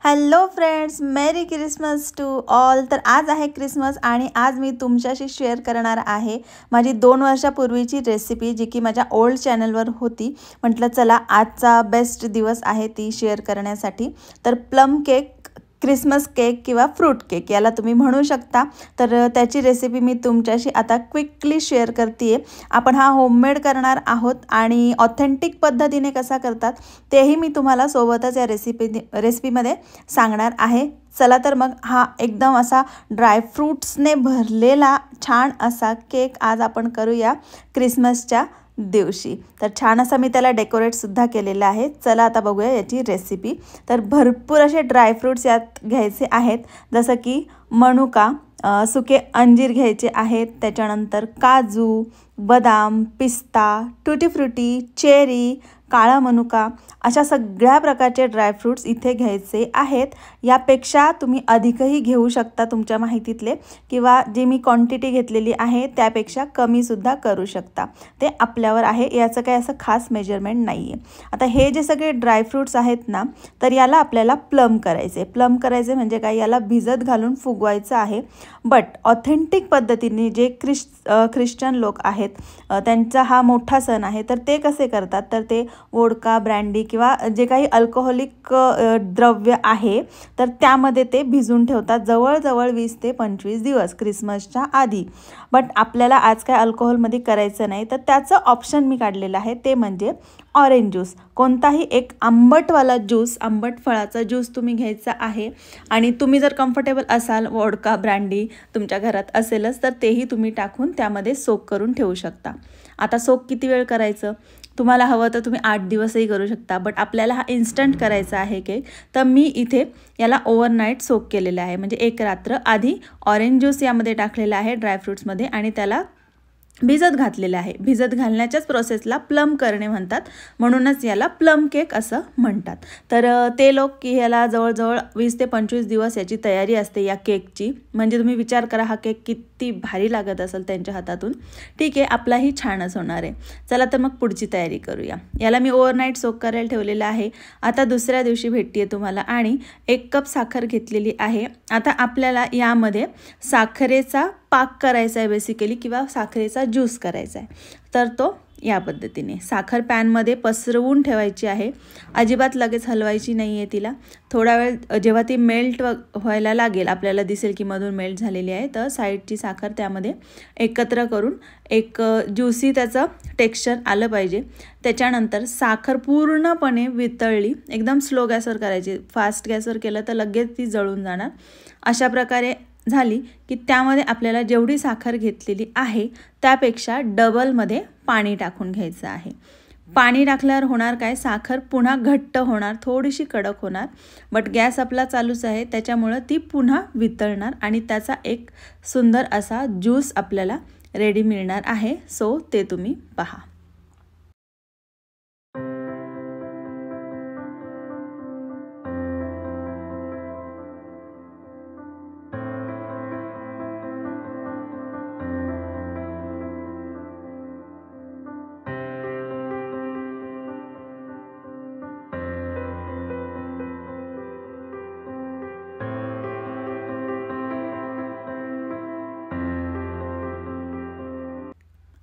Hello friends, merry Christmas to all. तर आज आहे क्रिसमस आणि आज मी तुमच्याशी शेअर करणार आहे माझी 2 वर्षापूर्वीची रेसिपी, जी की माझ्या ओल्ड चॅनलवर होती। म्हटलं चला आजचा बेस्ट दिवस आहे ती शेअर करण्यासाठी। तर प्लम केक, क्रिसमस केक किंवा फ्रूट केक याला तुम्ही म्हणू शकता। तर त्याची रेसिपी मी तुमच्याशी आता क्विकली शेअर करते। आपण हा होममेड करणार आहोत आणि ऑथेंटिक पद्धतीने कसा करतात तेही मी तुम्हाला सोबतच या रेसिपीमध्ये सांगणार आहे। चला तर मग हा एकदम असा ड्राय फ्रूट्सने भरलेला छान असा केक आज आपण करूया क्रिसमसच्या दिवशी। तर छान असा मी त्याला डेकोरेट सुद्धा केलेला आहे। चला आता बघूया याची रेसिपी। तर भरपूर असे ड्राय फ्रूट्स यात घ्यायचे आहेत, जसं की मनुका, सुके अंजीर घ्यायचे आहेत, त्याच्यानंतर काजू, बदाम, पिस्ता, टूटी फ्रुटी, चेरी, काळा मनुका, अशा सगळ्या प्रकारचे ड्रायफ्रूट्स इथे घ्यायचे आहेत। यापेक्षा तुम्ही अधिकही घेऊ शकता तुमच्या माहितीतले, किंवा जे मी क्वांटिटी घेतलेली आहे त्यापेक्षा कमी सुद्धा करू शकता, ते आपल्यावर आहे। याचं काही असं खास मेजरमेंट नाही आहे। आता हे जे सगळे ड्रायफ्रूट्स आहेत ना, तर याला आपल्याला प्लम करायचे म्हणजे काय, याला भिजत घालून फुगवायचं आहे। बट ऑथेंटिक पद्धतीने जे ख्रिश्चन लोक आहेत त्यांचा हा मोठा सण आहे, तर ते कसे करतात, तर ते वोडका, ब्रँडी किंवा जे काही अल्कोहोलिक द्रव्य आहे तर त्यामध्ये ते भिजून ठेवतात जवळजवळ 20 ते 25 दिवस क्रिसमसच्या आधी। बट आपल्याला आज काय अल्कोहोलमध्ये करायचं नाही, तर त्याचं ऑप्शन मी काढलेलं आहे, ते म्हणजे ऑरेंज ज्यूस। कोणताही एक आंबटवाला ज्यूस, आंबट फळाचा ज्यूस तुम्ही घ्यायचा आहे। आणि तुम्ही जर कम्फर्टेबल असाल, वोडका, ब्रँडी तुमच्या घरात असेलच तर तेही तुम्ही टाकून त्यामध्ये सोक करून ठेवू शकता। आता सोक किती वेळ करायचं, तुम्हाला हवं तर तुम्ही 8 दिवसही करू शकता, बट आपल्याला हा इन्स्टंट करायचा आहे केक। तर मी इथे याला ओव्हरनाईट सोक केलेलं आहे, म्हणजे एक रात्र आधी ऑरेंज ज्यूस यामध्ये टाकलेला आहे ड्रायफ्रूट्समध्ये आणि त्याला भिजत घातलेलं आहे। भिजत घालण्याच्याच प्रोसेसला प्लम करणे म्हणतात, म्हणूनच याला प्लम केक असं म्हणतात। तर ते लोक की याला जवळजवळ 20 ते 25 दिवस याची तयारी असते या केकची। म्हणजे तुम्ही विचार करा हा केक किती भारी लागत असेल त्यांच्या हातातून। ठीक आहे, आपलाही छानच होणार आहे। चला तर मग पुढची तयारी करूया। याला मी ओव्हरनाईट सोक करायला ठेवलेलं आहे। आता दुसऱ्या दिवशी भेटते तुम्हाला आणि 1 कप साखर घेतलेली आहे। आता आपल्याला यामध्ये साखरेचा पाक करायचा आहे बेसिकली, किंवा साखरेचा ज्यूस करायचा आहे। तर तो या पद्धतीने साखर पॅनमध्ये पसरवून ठेवायची आहे, अजिबात लगेच हलवायची नाही आहे तिला। थोडा वेळ जेव्हा ती मेल्ट व्हायला लागेल, आपल्याला दिसेल की मधून मेल्ट झालेली आहे, तर साईडची साखर त्यामध्ये एकत्र करून एक ज्यूसी त्याचं टेक्स्चर आलं पाहिजे। त्याच्यानंतर साखर पूर्णपणे वितळली, एकदम स्लो गॅसवर करायची, फास्ट गॅसवर केलं तर लगेच ती जळून जाणार। अशा प्रकारे झाली की त्यामध्ये आपल्याला जेवढी साखर घेतलेली आहे त्यापेक्षा डबलमध्ये पाणी टाकून घ्यायचं आहे। पाणी टाकल्यावर होणार काय, साखर पुन्हा घट्ट होणार, थोडीशी कडक होणार, बट गॅस आपला चालूच आहे त्याच्यामुळं ती पुन्हा वितळणार आणि त्याचा एक सुंदर असा ज्यूस आपल्याला रेडी मिळणार आहे। सो ते तुम्ही पहा।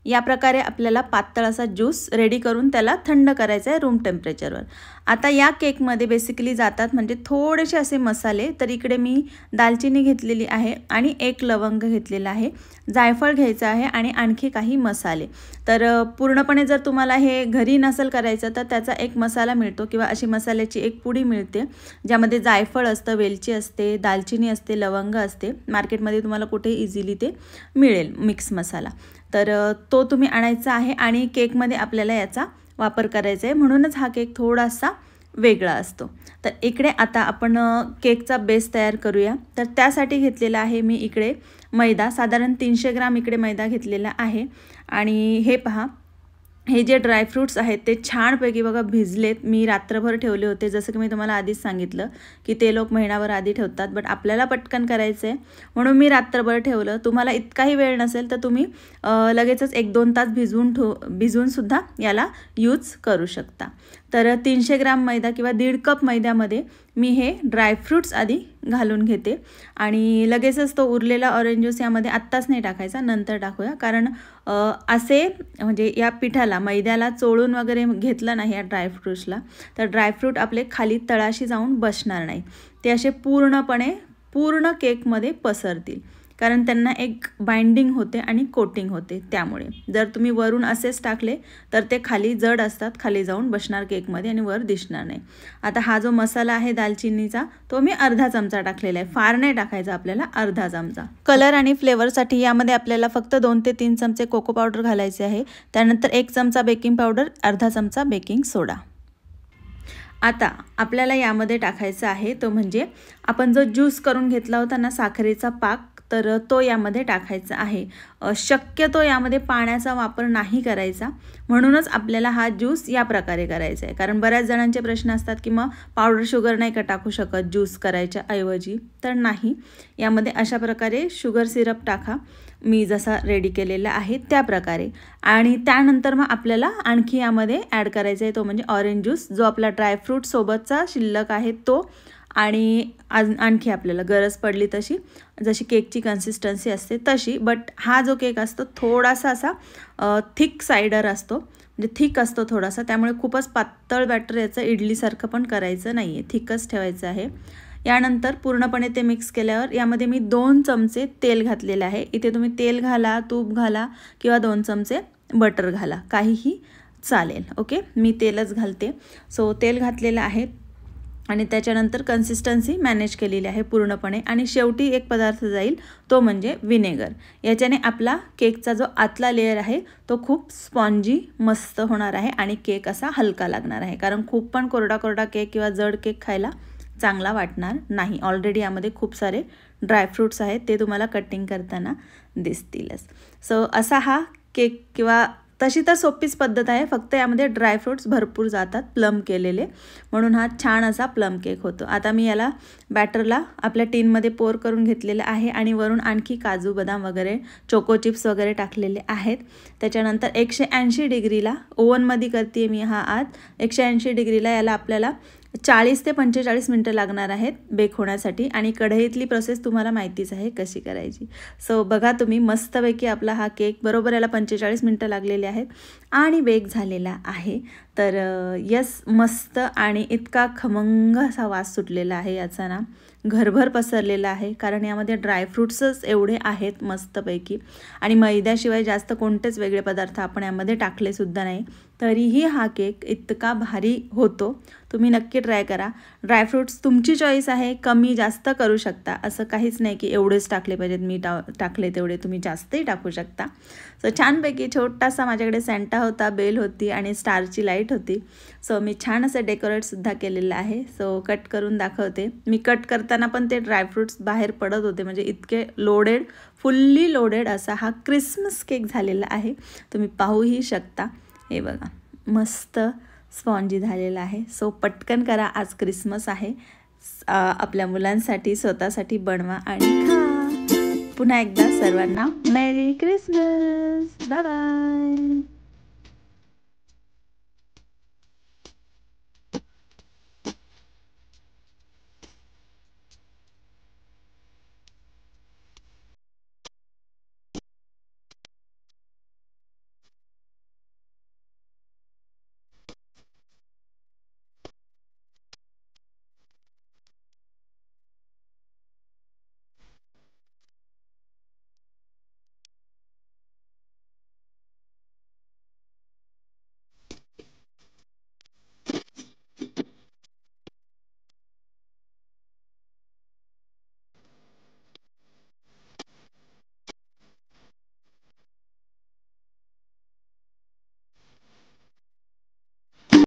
या प्रकारे आपल्याला पातळ असा ज्यूस रेडी करून त्याला थंड करायचा आहे रूम टेम्परेचरवर। आता या केकमध्ये बेसिकली जातात म्हणजे थोडेसे असे मसाले। तर इकडे मी दालचिनी घेतलेली आहे आणि 1 लवंग घेतलेला आहे, जायफळ घ्यायचं आहे आणि आणखी काही मसाले। तर पूर्णपणे जर तुम्हाला हे घरी नसेल करायचं तर त्याचा एक मसाला मिळतो, किंवा अशी मसाल्याची एक पुडी मिळते ज्यामध्ये जायफळ असतं, वेलची असते, दालचिनी असते, लवंग असते। मार्केटमध्ये तुम्हाला कुठे इझिली ते मिळेल मिक्स मसाला। तर तो तुम्ही आणायचा आहे आणि केकमध्ये आपल्याला याचा वापर करायचा आहे, म्हणूनच हा केक थोडासा वेगळा असतो। तर इकडे आता आपण केकचा बेस तयार करूया। तर त्यासाठी घेतलेला आहे मी इकडे मैदा, साधारण 300 ग्राम इकडे मैदा घेतलेला आहे। आणि हे पहा, हे जे ड्रायफ्रूट्स आहेत ते छानपैकी बघा भिजलेत। मी रात्रभर ठेवले होते, जसं की मी तुम्हाला आधीच सांगितलं की ते लोक महिनाभर आधी ठेवतात, बट आपल्याला पटकन करायचं आहे म्हणून मी रात्रभर ठेवलं। तुम्हाला इतकाही वेळ नसेल तर तुम्ही लगेचच 1-2 तास भिजवून सुद्धा याला यूज करू शकता। तर 300 ग्राम मैदा किंवा 1.5 कप मैद्यामध्ये मी हे ड्रायफ्रूट्स आधी घालून घेते आणि लगेचच तो उरलेला ऑरेंज ज्यूस यामध्ये आत्ताच नाही टाकायचा, नंतर टाकूया. कारण असे म्हणजे या पिठाला मैद्याला चोळून वगैरे घेतलं नाही या ड्रायफ्रूट्सला तर ड्रायफ्रूट आपले खाली तळाशी जाऊन बसणार नाही, ते असे पूर्ण केकमध्ये पसरतील, कारण त्यांना एक बाइंडिंग होते आणि कोटिंग होते. त्यामुळे जर तुम्ही वरून असेच टाकले तर ते खाली जड असतात, खाली जाऊन बसणार केकमध्ये आणि वर दिसणार नाही. आता हा जो मसाला आहे दालचिनीचा तो मी अर्धा चमचा टाकलेला आहे, फार नाही टाकायचा आपल्याला, अर्धा चमचा. कलर आणि फ्लेवरसाठी यामध्ये आपल्याला फक्त 2 ते 3 चमचे कोको पावडर घालायचे आहे. त्यानंतर 1 चमचा बेकिंग पावडर, अर्धा चमचा बेकिंग सोडा. आता आपल्याला यामध्ये टाकायचा आहे तो म्हणजे आपण जो ज्यूस करून घेतला होता ना साखरेचा पाक, तर तो यामध्ये टाकायचा आहे. शक्यतो यामध्ये पाण्याचा वापर नाही करायचा, म्हणूनच आपल्याला हा ज्यूस या प्रकारे करायचा आहे. कारण बऱ्याच जणांचे प्रश्न असतात की मग पावडर शुगर नाही का टाकू शकत ज्यूस करायच्या ऐवजी, तर नाही, यामध्ये अशा प्रकारे शुगर सिरप टाका, मी जसा रेडी केलेला आहे त्या प्रकारे. आणि त्यानंतर मग आपल्याला आणखी यामध्ये ॲड करायचा आहे तो म्हणजे ऑरेंज ज्यूस, जो आपला ड्रायफ्रूट सोबतचा शिल्लक आहे तो, आणि आणखी आपल्याला गरज पडली तशी, जशी केकची कन्सिस्टन्सी असते तशी. बट हा जो केक असतो थोडासा असा थिक सायडर असतो, म्हणजे थिक असतो थोडासा, त्यामुळे खूपच पातळ बॅटर याचं इडलीसारखं पण करायचं नाही आहे, थिकच ठेवायचं आहे. यानंतर पूर्णपणे ते मिक्स केल्यावर यामध्ये मी 2 चमचे तेल घातलेलं आहे. इथे तुम्ही तेल घाला, तूप घाला किंवा 2 चमचे बटर घाला, काहीही चालेल. ओके, मी तेलच घालते. सो तेल घातलेलं आहे आणि त्याच्यानंतर कन्सिस्टन्सी मॅनेज केलेली आहे पूर्णपणे. आणि शेवटी एक पदार्थ जाईल तो म्हणजे विनेगर. याच्याने आपला केकचा जो आतला लेयर आहे तो खूप स्पॉन्जी मस्त होणार आहे आणि केक असा हलका लागणार आहे, कारण खूप पण कोरडा केक किंवा जड केक खायला चांगला वाटणार नाही. ऑलरेडी यामध्ये खूप सारे ड्रायफ्रूट्स आहेत, ते तुम्हाला कटिंग करताना दिसतीलच. सो असा हा केक, किंवा तशी तर सोपीच पद्धत आहे, फक्त यामध्ये ड्रायफ्रूट्स भरपूर जातात प्लम केलेले, म्हणून हा छान असा प्लम केक होतो. आता मी याला बॅटरला आपल्या टीनमध्ये पोर करून घेतलेलं आहे आणि वरून आणखी काजू बदाम वगैरे चोको चिप्स वगैरे टाकलेले आहेत. त्याच्यानंतर 180 डिग्रीला ओव्हनमध्ये करते मी हा आज. 180 डिग्रीला याला आपल्याला 40 ते 45 मिनटं लागणार आहेत बेक होण्यासाठी. आणि कढईतली प्रोसेस तुम्हाला माहितीच आहे कशी करायची. सो बघा तुम्ही, मस्तपैकी आपला हा केक बरोबर याला 45 मिनटं लागलेले आहेत आणि बेक झालेला आहे. तर यस, मस्त आणि इतका खमंग असा वास सुटलेला आहे याचा ना, घरभर पसरलेला आहे, कारण यामध्ये ड्रायफ्रूट्सच एवढे आहेत मस्तपैकी. आणि मैद्याशिवाय जास्त कोणतेच वेगळे पदार्थ आपण यामध्ये टाकलेसुद्धा नाही, तरीही हा केक इतका भारी होतो. तुम्ही नक्की ट्राय करा. ड्रायफ्रूट्स तुमची चॉईस आहे, कमी जास्त करू शकता, असं काहीच नाही की एवढेच टाकले पाहिजेत, मी टाकले तेवढे तुम्ही जास्तही टाकू शकता. सो छानपैकी छोटासा माझ्याकडे सेंटा होता, बेल होती आणि स्टारची लाईट होती. सो मी छान असं डेकोरेटसुद्धा केलेलं आहे. सो कट करून दाखवते. मी कट करताना पण ते ड्रायफ्रूट्स बाहेर पडत होते, म्हणजे इतके लोडेड, फुल्ली लोडेड असा हा क्रिसमस केक झालेला आहे, तुम्ही पाहूही शकता. हे बघा, मस्त स्पॉन्जी झालेला आहे. सो पटकन करा, आज क्रिसमस आहे, आपल्या मुलांसाठी स्वतःसाठी बनवा आणि खा. पुन्हा एकदा सर्वांना मेरी क्रिसमस, बाय बाय.